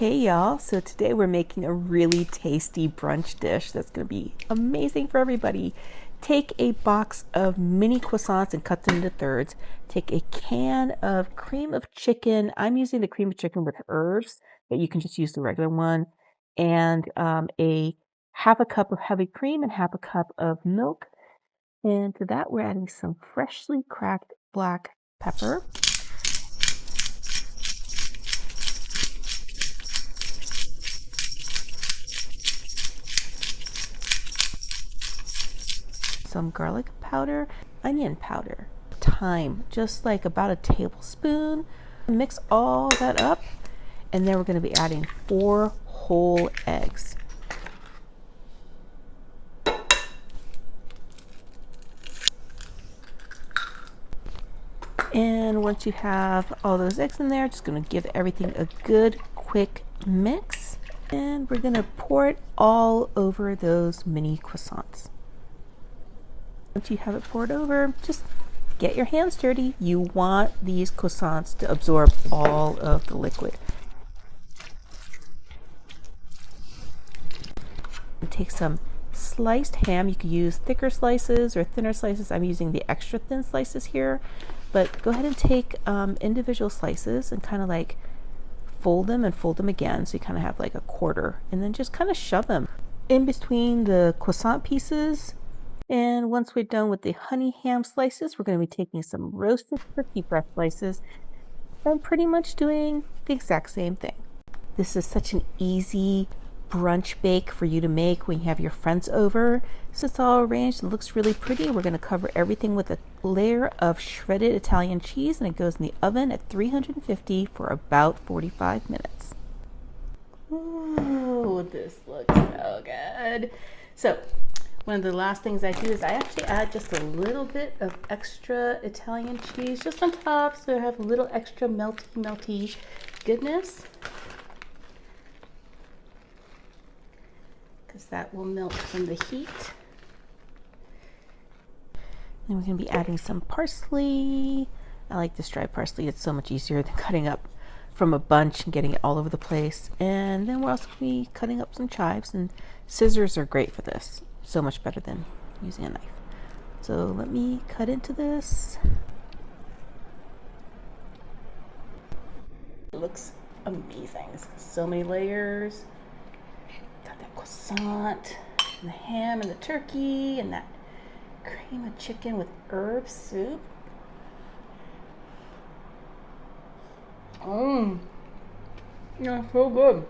Hey y'all, so today we're making a really tasty brunch dish that's going to be amazing for everybody. Take a box of mini croissants and cut them into thirds. Take a can of cream of chicken. I'm using the cream of chicken with herbs, but you can just use the regular one. And a half a cup of heavy cream and half a cup of milk. And to that, we're adding some freshly cracked black pepper, some garlic powder, onion powder, thyme, just like about a tablespoon. Mix all that up, and then we're going to be adding 4 whole eggs. And once you have all those eggs in there, just going to give everything a good quick mix, and we're going to pour it all over those mini croissants. Once you have it poured over, just get your hands dirty. You want these croissants to absorb all of the liquid. Take some sliced ham. You could use thicker slices or thinner slices. I'm using the extra thin slices here, but go ahead and take individual slices and kind of like fold them and fold them again, so you kind of have like a quarter, and then just kind of shove them in between the croissant pieces. And once we're done with the honey ham slices, we're going to be taking some roasted turkey breast slices and pretty much doing the exact same thing. This is such an easy brunch bake for you to make when you have your friends over. So it's all arranged and looks really pretty. We're going to cover everything with a layer of shredded Italian cheese, and it goes in the oven at 350 for about 45 minutes. Ooh, this looks so good. So one of the last things I do is I actually add just a little bit of extra Italian cheese just on top, so I have a little extra melty goodness, because that will melt from the heat. Then we're going to be adding some parsley. I like this dried parsley. It's so much easier than cutting up from a bunch and getting it all over the place. And then we're also going to be cutting up some chives, and scissors are great for this. So much better than using a knife. So let me cut into this. It looks amazing. So many layers. Got that croissant, and the ham, and the turkey, and that cream of chicken with herb soup. Yeah, so good.